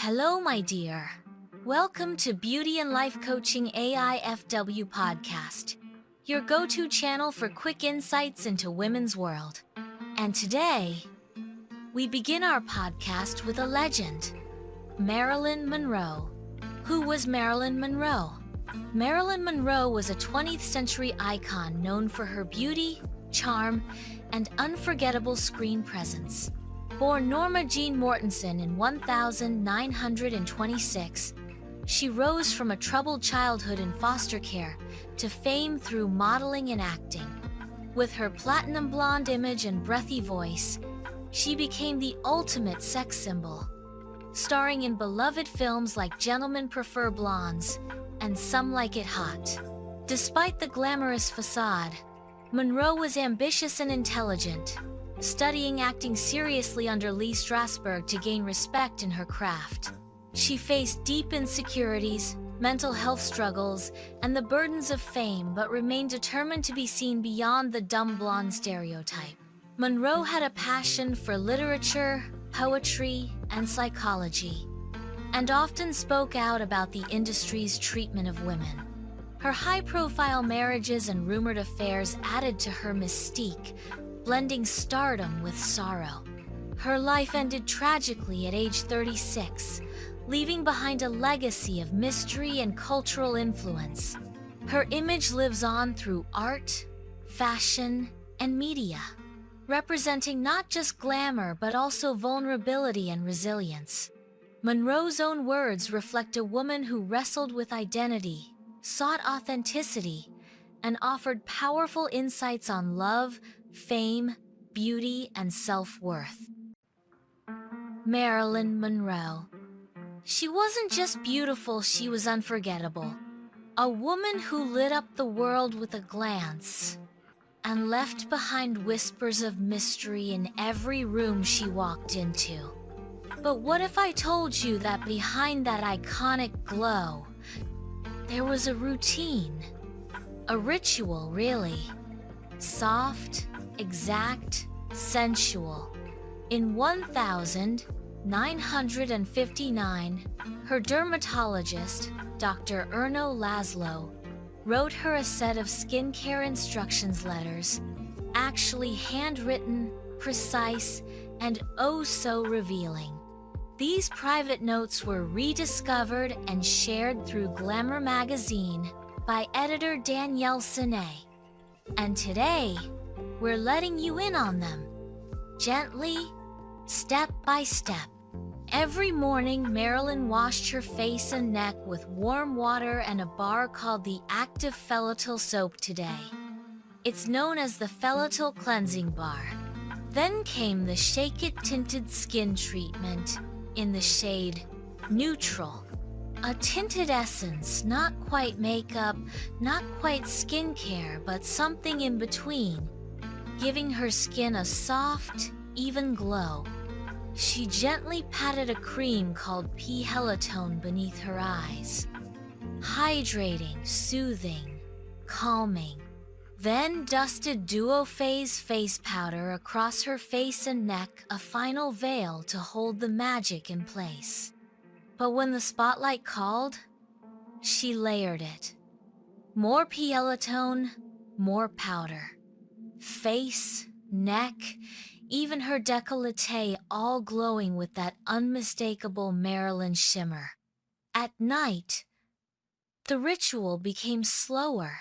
Hello, my dear. Welcome to Beauty and Life Coaching AIFW podcast, your go-to channel for quick insights into women's world. And today, we begin our podcast with a legend, Marilyn Monroe. Who was Marilyn Monroe? Marilyn Monroe was a 20th century icon known for her beauty, charm, and unforgettable screen presence. Born Norma Jean Mortensen in 1926, she rose from a troubled childhood in foster care to fame through modeling and acting. With her platinum blonde image and breathy voice, she became the ultimate sex symbol, starring in beloved films like Gentlemen Prefer Blondes and Some Like It Hot. Despite the glamorous facade, Monroe was ambitious and intelligent, studying acting seriously under Lee Strasberg to gain respect in her craft. She faced deep insecurities, mental health struggles, and the burdens of fame, but remained determined to be seen beyond the dumb blonde stereotype. Monroe had a passion for literature, poetry, and psychology, and often spoke out about the industry's treatment of women. Her high-profile marriages and rumored affairs added to her mystique, blending stardom with sorrow. Her life ended tragically at age 36, leaving behind a legacy of mystery and cultural influence. Her image lives on through art, fashion, and media, representing not just glamour but also vulnerability and resilience. Monroe's own words reflect a woman who wrestled with identity, sought authenticity, and offered powerful insights on love, fame, beauty, and self-worth. Marilyn Monroe. She wasn't just beautiful, she was unforgettable. A woman who lit up the world with a glance and left behind whispers of mystery in every room she walked into. But what if I told you that behind that iconic glow, there was a routine, a ritual, really. Soft, exact, sensual. In 1959, her dermatologist, Dr. Erno Laszlo, wrote her a set of skincare instructions letters, actually handwritten, precise, and oh so revealing. These private notes were rediscovered and shared through Glamour magazine by editor Danielle Sinet. And today, we're letting you in on them, gently, step by step. Every morning, Marilyn washed her face and neck with warm water and a bar called the Active Fellatil soap today. It's known as the Fellatil Cleansing Bar. Then came the Shake It Tinted Skin Treatment in the shade Neutral. A tinted essence, not quite makeup, not quite skincare, but something in between, giving her skin a soft, even glow. She gently patted a cream called P-Helitone beneath her eyes, hydrating, soothing, calming. Then dusted Duo-Phase face powder across her face and neck, a final veil to hold the magic in place. But when the spotlight called, she layered it. More P-Helitone, more powder. Face, neck, even her décolleté all glowing with that unmistakable Marilyn shimmer. At night, the ritual became slower.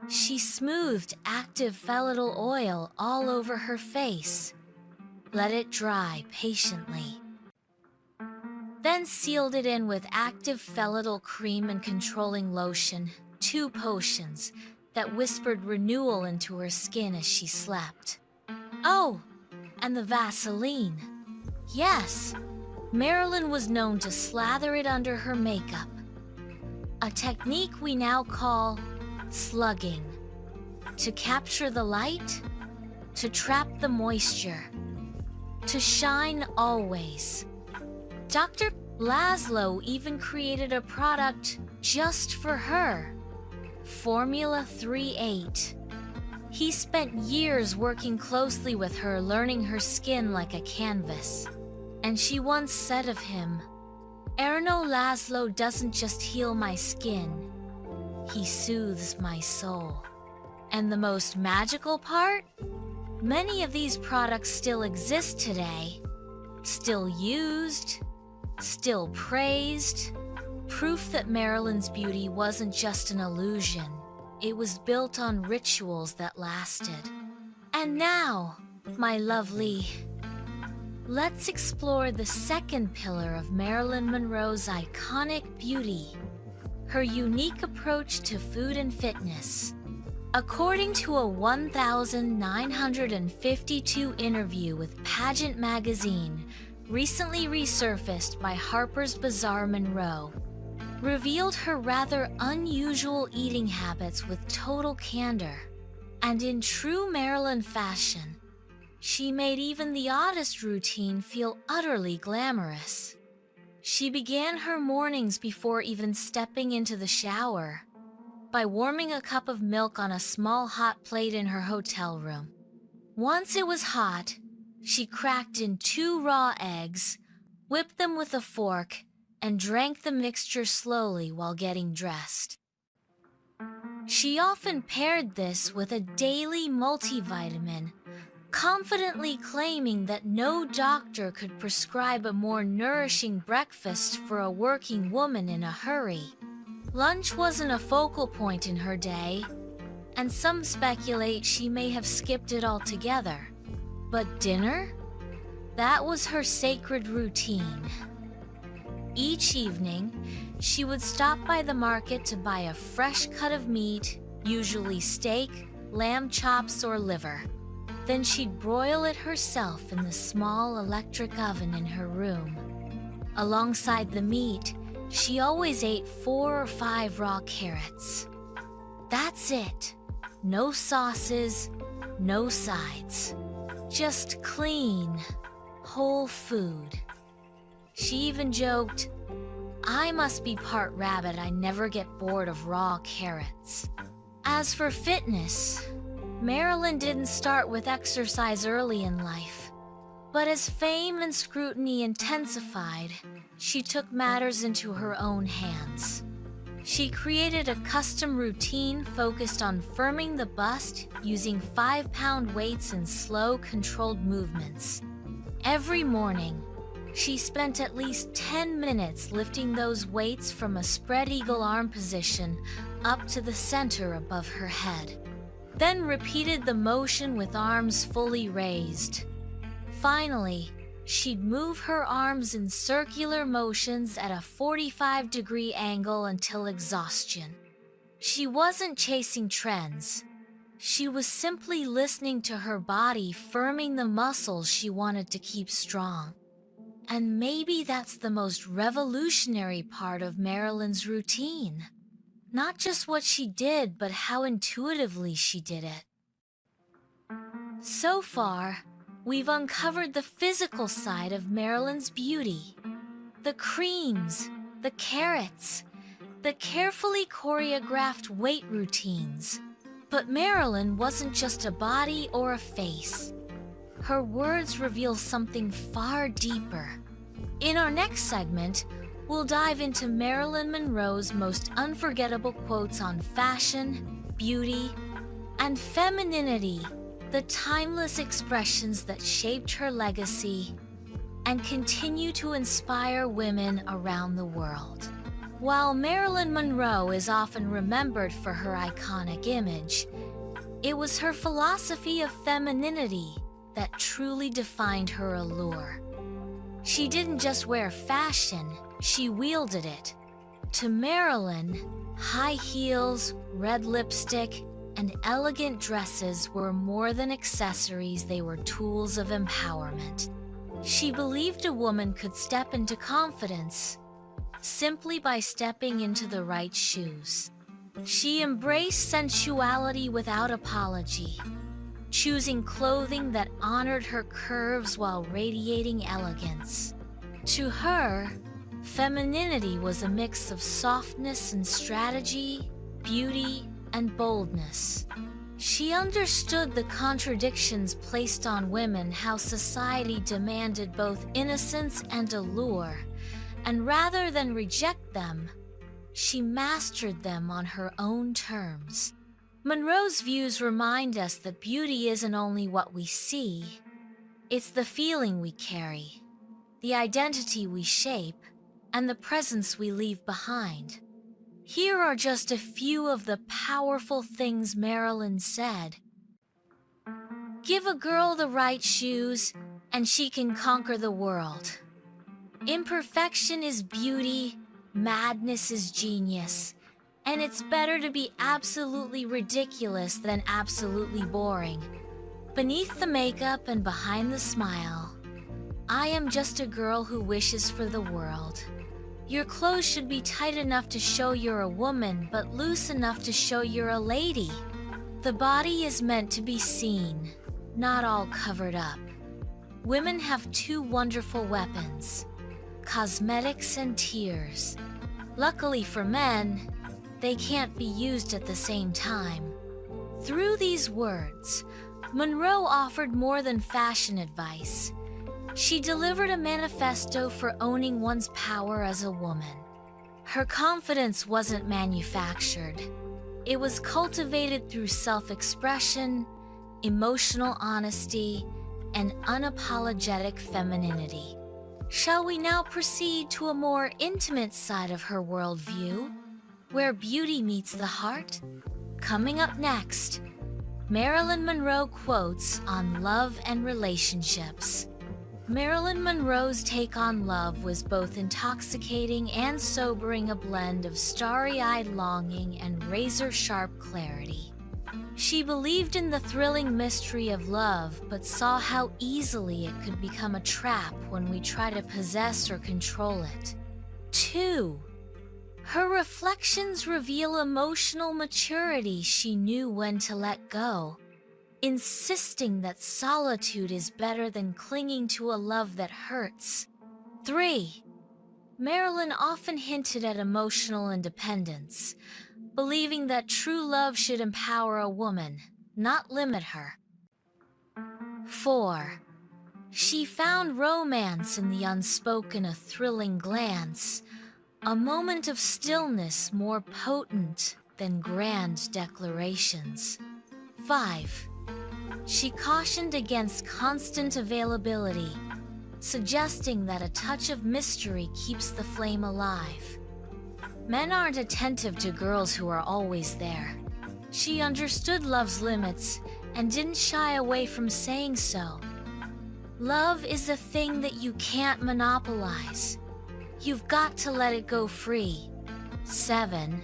She smoothed active fellatil oil all over her face, let it dry patiently, then sealed it in with active fellatil cream and controlling lotion, 2 potions that whispered renewal into her skin as she slept. Oh, and the Vaseline. Yes, Marilyn was known to slather it under her makeup, a technique we now call slugging, to capture the light, to trap the moisture, to shine always. Dr. Laszlo even created a product just for her, Formula 38. He spent years working closely with her, learning her skin like a canvas. And she once said of him, Erno Laszlo doesn't just heal my skin, he soothes my soul. And the most magical part? Many of these products still exist today, still used, still praised. Proof that Marilyn's beauty wasn't just an illusion, it was built on rituals that lasted. And now, my lovely, let's explore the second pillar of Marilyn Monroe's iconic beauty, her unique approach to food and fitness. According to a 1952 interview with Pageant magazine, recently resurfaced by Harper's Bazaar, Monroe revealed her rather unusual eating habits with total candor. And in true Marilyn fashion, she made even the oddest routine feel utterly glamorous. She began her mornings before even stepping into the shower by warming a cup of milk on a small hot plate in her hotel room. Once it was hot, she cracked in 2 raw eggs, whipped them with a fork, and drank the mixture slowly while getting dressed. She often paired this with a daily multivitamin, confidently claiming that no doctor could prescribe a more nourishing breakfast for a working woman in a hurry. Lunch wasn't a focal point in her day, and some speculate she may have skipped it altogether. But dinner? That was her sacred routine. Each evening, she would stop by the market to buy a fresh cut of meat, usually steak, lamb chops, or liver. Then she'd broil it herself in the small electric oven in her room. Alongside the meat, she always ate 4 or 5 raw carrots. That's it. No sauces, no sides. Just clean, whole food. She even joked, "I must be part rabbit, I never get bored of raw carrots." As for fitness, Marilyn didn't start with exercise early in life. But as fame and scrutiny intensified, she took matters into her own hands. She created a custom routine focused on firming the bust using 5-pound weights in slow, controlled movements. Every morning, she spent at least 10 minutes lifting those weights from a spread eagle arm position up to the center above her head. Then repeated the motion with arms fully raised. Finally, she'd move her arms in circular motions at a 45-degree angle until exhaustion. She wasn't chasing trends. She was simply listening to her body, firming the muscles she wanted to keep strong. And maybe that's the most revolutionary part of Marilyn's routine. Not just what she did, but how intuitively she did it. So far, we've uncovered the physical side of Marilyn's beauty. The creams, the carrots, the carefully choreographed weight routines. But Marilyn wasn't just a body or a face. Her words reveal something far deeper. In our next segment, we'll dive into Marilyn Monroe's most unforgettable quotes on fashion, beauty, and femininity, the timeless expressions that shaped her legacy and continue to inspire women around the world. While Marilyn Monroe is often remembered for her iconic image, it was her philosophy of femininity that truly defined her allure. She didn't just wear fashion, she wielded it. To Marilyn, high heels, red lipstick, and elegant dresses were more than accessories, they were tools of empowerment. She believed a woman could step into confidence simply by stepping into the right shoes. She embraced sensuality without apology, choosing clothing that honored her curves while radiating elegance. To her, femininity was a mix of softness and strategy, beauty and boldness. She understood the contradictions placed on women, how society demanded both innocence and allure, and rather than reject them, she mastered them on her own terms. Monroe's views remind us that beauty isn't only what we see, it's the feeling we carry, the identity we shape, and the presence we leave behind. Here are just a few of the powerful things Marilyn said. Give a girl the right shoes, and she can conquer the world. Imperfection is beauty, madness is genius, and it's better to be absolutely ridiculous than absolutely boring. Beneath the makeup and behind the smile, I am just a girl who wishes for the world. Your clothes should be tight enough to show you're a woman, but loose enough to show you're a lady. The body is meant to be seen, not all covered up. Women have two wonderful weapons: cosmetics and tears. Luckily for men, they can't be used at the same time. Through these words, Monroe offered more than fashion advice. She delivered a manifesto for owning one's power as a woman. Her confidence wasn't manufactured. It was cultivated through self-expression, emotional honesty, and unapologetic femininity. Shall we now proceed to a more intimate side of her worldview, where beauty meets the heart? Coming up next, Marilyn Monroe quotes on love and relationships. Marilyn Monroe's take on love was both intoxicating and sobering, a blend of starry-eyed longing and razor-sharp clarity. She believed in the thrilling mystery of love, but saw how easily it could become a trap when we try to possess or control it. 2. Her reflections reveal emotional maturity. She knew when to let go, insisting that solitude is better than clinging to a love that hurts. 3. Marilyn often hinted at emotional independence, believing that true love should empower a woman, not limit her. 4. She found romance in the unspoken, a thrilling glance, a moment of stillness more potent than grand declarations. 5. She cautioned against constant availability, suggesting that a touch of mystery keeps the flame alive. Men aren't attentive to girls who are always there. She understood love's limits and didn't shy away from saying so. Love is a thing that you can't monopolize. You've got to let it go free. 7.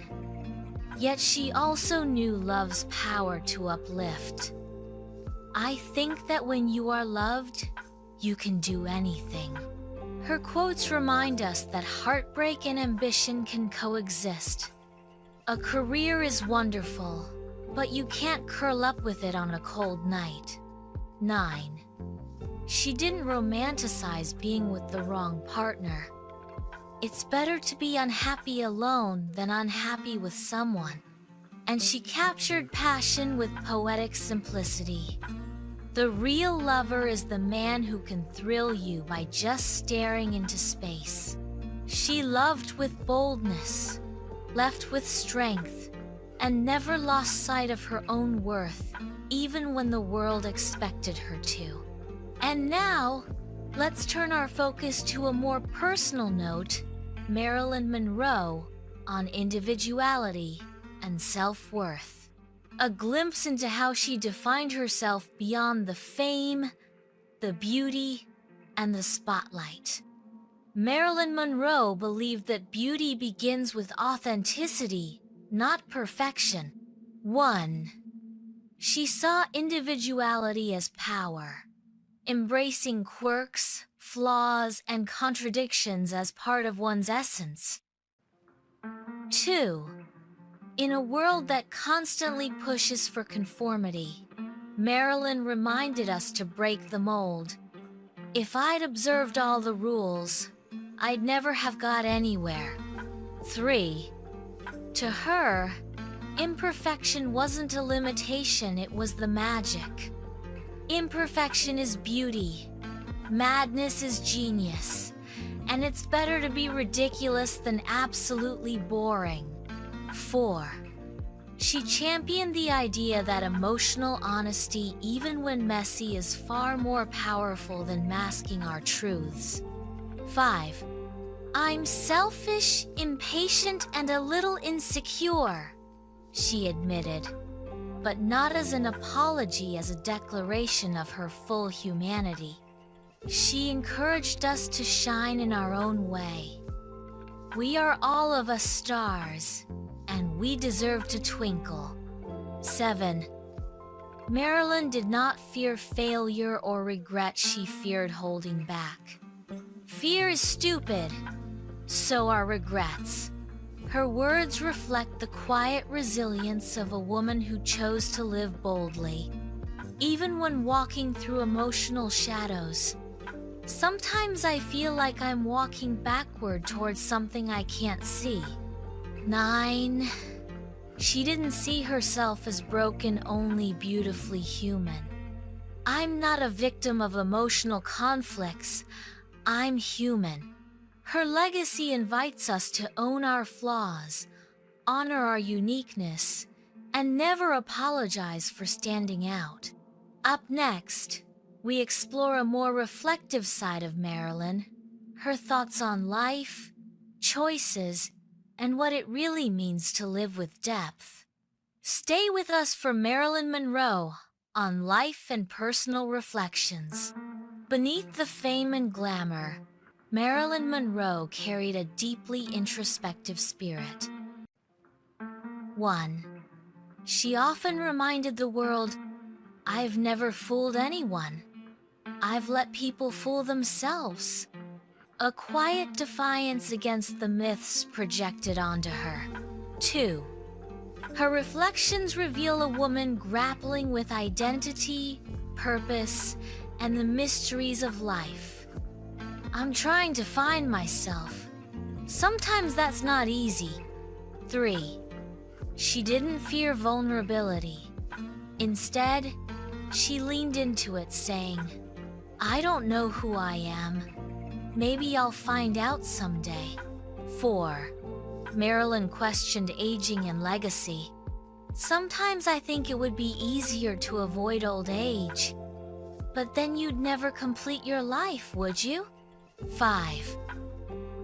Yet she also knew love's power to uplift. I think that when you are loved, you can do anything. Her quotes remind us that heartbreak and ambition can coexist. A career is wonderful, but you can't curl up with it on a cold night. 9. She didn't romanticize being with the wrong partner. It's better to be unhappy alone than unhappy with someone. And she captured passion with poetic simplicity. The real lover is the man who can thrill you by just staring into space. She loved with boldness, left with strength, and never lost sight of her own worth, even when the world expected her to. And now, let's turn our focus to a more personal note: Marilyn Monroe on individuality and self-worth. A glimpse into how she defined herself beyond the fame, the beauty, and the spotlight. Marilyn Monroe believed that beauty begins with authenticity, not perfection. 1. She saw individuality as power, embracing quirks, flaws, and contradictions as part of one's essence. 2. In a world that constantly pushes for conformity, Marilyn reminded us to break the mold. If I'd observed all the rules, I'd never have got anywhere. 3. To her, imperfection wasn't a limitation, it was the magic. Imperfection is beauty. Madness is genius. and it's better to be ridiculous than absolutely boring. 4. She championed the idea that emotional honesty, even when messy, is far more powerful than masking our truths. 5. I'm selfish, impatient, and a little insecure, she admitted, but not as an apology, as a declaration of her full humanity. She encouraged us to shine in our own way. We are all of us stars, and we deserve to twinkle. 7. Marilyn did not fear failure or regret, she feared holding back. Fear is stupid, so are regrets. Her words reflect the quiet resilience of a woman who chose to live boldly, even when walking through emotional shadows. Sometimes I feel like I'm walking backward towards something I can't see. 9. She didn't see herself as broken, only beautifully human. I'm not a victim of emotional conflicts. I'm human. Her legacy invites us to own our flaws, honor our uniqueness, and never apologize for standing out. Up next, we explore a more reflective side of Marilyn, her thoughts on life, choices, and what it really means to live with depth. Stay with us for Marilyn Monroe on Life and Personal Reflections. Beneath the fame and glamour, Marilyn Monroe carried a deeply introspective spirit. 1. She often reminded the world, I've never fooled anyone. I've let people fool themselves. A quiet defiance against the myths projected onto her. 2. Her reflections reveal a woman grappling with identity, purpose, and the mysteries of life. I'm trying to find myself. Sometimes that's not easy. 3. She didn't fear vulnerability. Instead, she leaned into it, saying, I don't know who I am. Maybe I'll find out someday. 4. Marilyn questioned aging and legacy. Sometimes I think it would be easier to avoid old age. But then you'd never complete your life, would you? 5.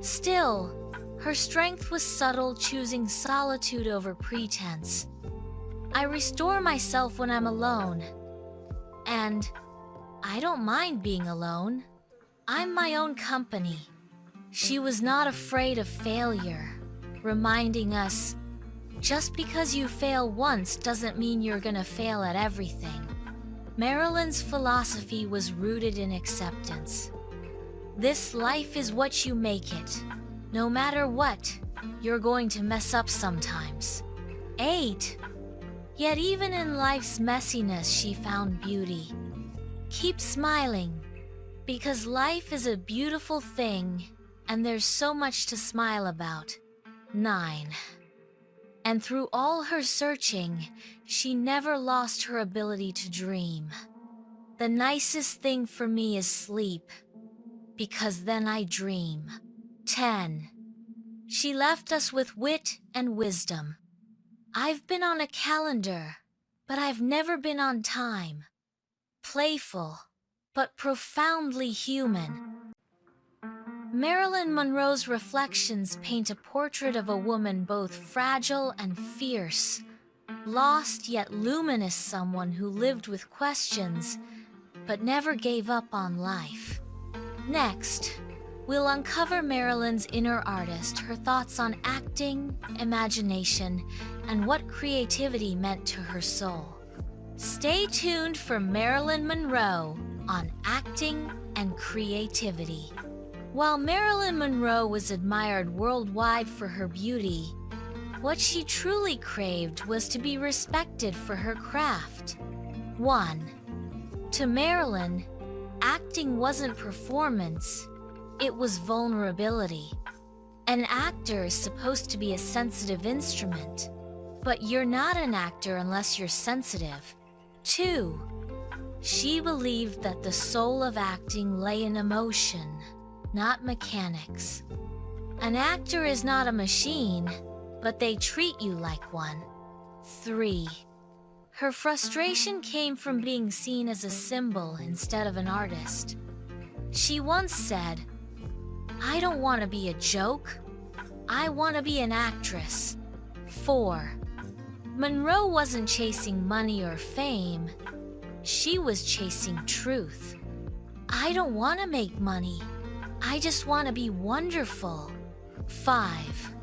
Still, her strength was subtle, choosing solitude over pretense. I restore myself when I'm alone. And I don't mind being alone. I'm my own company. She was not afraid of failure, reminding us, just because you fail once doesn't mean you're gonna fail at everything. Marilyn's philosophy was rooted in acceptance. This life is what you make it. No matter what, you're going to mess up sometimes. 8. Yet even in life's messiness, she found beauty. Keep smiling, because life is a beautiful thing, and there's so much to smile about. 9. And through all her searching, she never lost her ability to dream. The nicest thing for me is sleep, because then I dream. 10. She left us with wit and wisdom. I've been on a calendar, but I've never been on time. Playful, but profoundly human. Marilyn Monroe's reflections paint a portrait of a woman both fragile and fierce, lost yet luminous, someone who lived with questions, but never gave up on life. Next, we'll uncover Marilyn's inner artist, her thoughts on acting, imagination, and what creativity meant to her soul. Stay tuned for Marilyn Monroe on acting and creativity. While Marilyn Monroe was admired worldwide for her beauty, what she truly craved was to be respected for her craft. 1. To Marilyn, acting wasn't performance, it was vulnerability. An actor is supposed to be a sensitive instrument, but you're not an actor unless you're sensitive. 2. She believed that the soul of acting lay in emotion, not mechanics. An actor is not a machine, but they treat you like one. 3. Her frustration came from being seen as a symbol instead of an artist. She once said, "I don't want to be a joke. I want to be an actress." 4. Monroe wasn't chasing money or fame. She was chasing truth. "I don't want to make money. I just want to be wonderful." 5.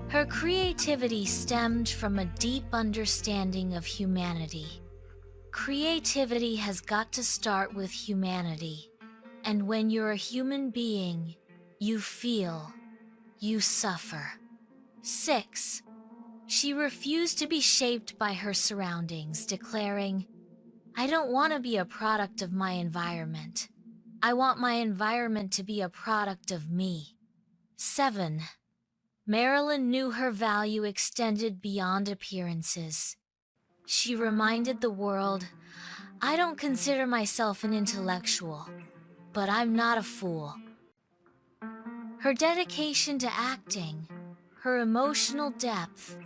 Her creativity stemmed from a deep understanding of humanity. Creativity has got to start with humanity. And when you're a human being, you feel, you suffer. 6. She refused to be shaped by her surroundings, declaring, "I don't want to be a product of my environment. I want my environment to be a product of me." 7. Marilyn knew her value extended beyond appearances. She reminded the world, "I don't consider myself an intellectual, but I'm not a fool." Her dedication to acting, her emotional depth,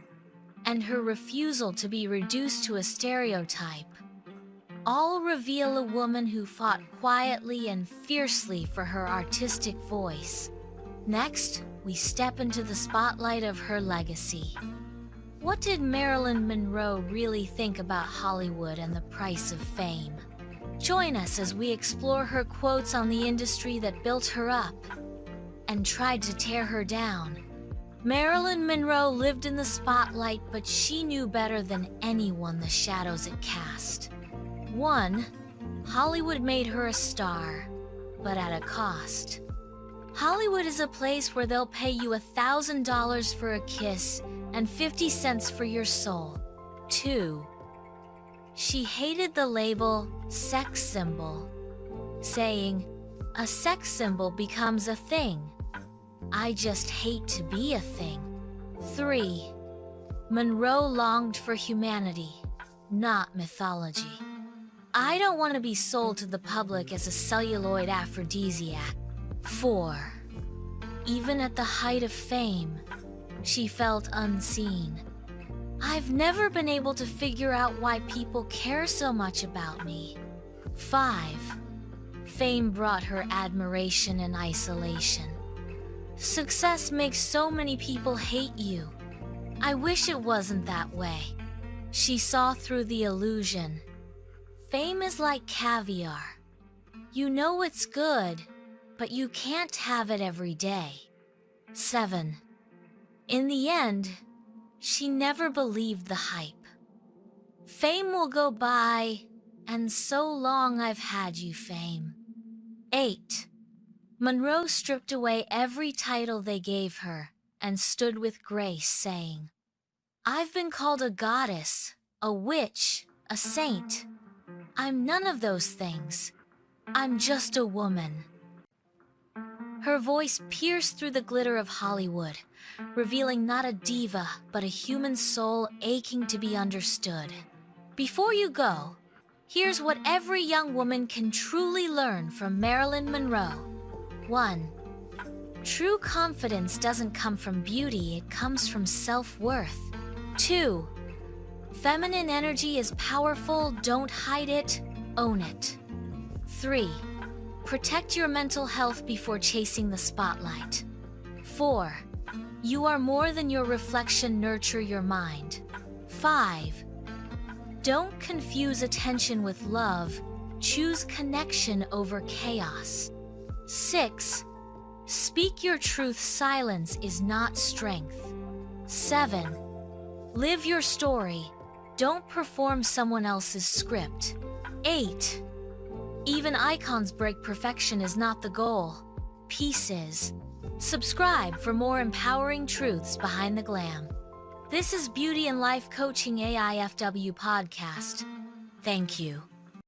and her refusal to be reduced to a stereotype all reveal a woman who fought quietly and fiercely for her artistic voice. Next, we step into the spotlight of her legacy. What did Marilyn Monroe really think about Hollywood and the price of fame? Join us as we explore her quotes on the industry that built her up and tried to tear her down. Marilyn Monroe lived in the spotlight, but she knew better than anyone the shadows it cast. 1. Hollywood made her a star, but at a cost. Hollywood is a place where they'll pay you $1,000 for a kiss and 50 cents for your soul. 2. She hated the label sex symbol, saying, "A sex symbol becomes a thing. I just hate to be a thing." 3. Monroe longed for humanity, not mythology. "I don't want to be sold to the public as a celluloid aphrodisiac." 4. Even at the height of fame, she felt unseen. "I've never been able to figure out why people care so much about me." 5. Fame brought her admiration and isolation. "Success makes so many people hate you. I wish it wasn't that way." She saw through the illusion. Fame is like caviar. You know it's good, but you can't have it every day. 7. In the end, she never believed the hype. "Fame will go by, and so long I've had you, fame." 8. Monroe stripped away every title they gave her and stood with grace, saying, "I've been called a goddess, a witch, a saint. I'm none of those things. I'm just a woman." Her voice pierced through the glitter of Hollywood, revealing not a diva, but a human soul aching to be understood. Before you go, here's what every young woman can truly learn from Marilyn Monroe. 1. True confidence doesn't come from beauty, it comes from self-worth. 2. Feminine energy is powerful, don't hide it, own it. 3. Protect your mental health before chasing the spotlight. 4. You are more than your reflection, nurture your mind. 5. Don't confuse attention with love, choose connection over chaos. 6. Speak your truth, silence is not strength. 7. Live your story, don't perform someone else's script. 8. Even icons break, perfection is not the goal. Peace is. Subscribe for more empowering truths behind the glam. This is Beauty and Life Coaching AIFW Podcast. Thank you.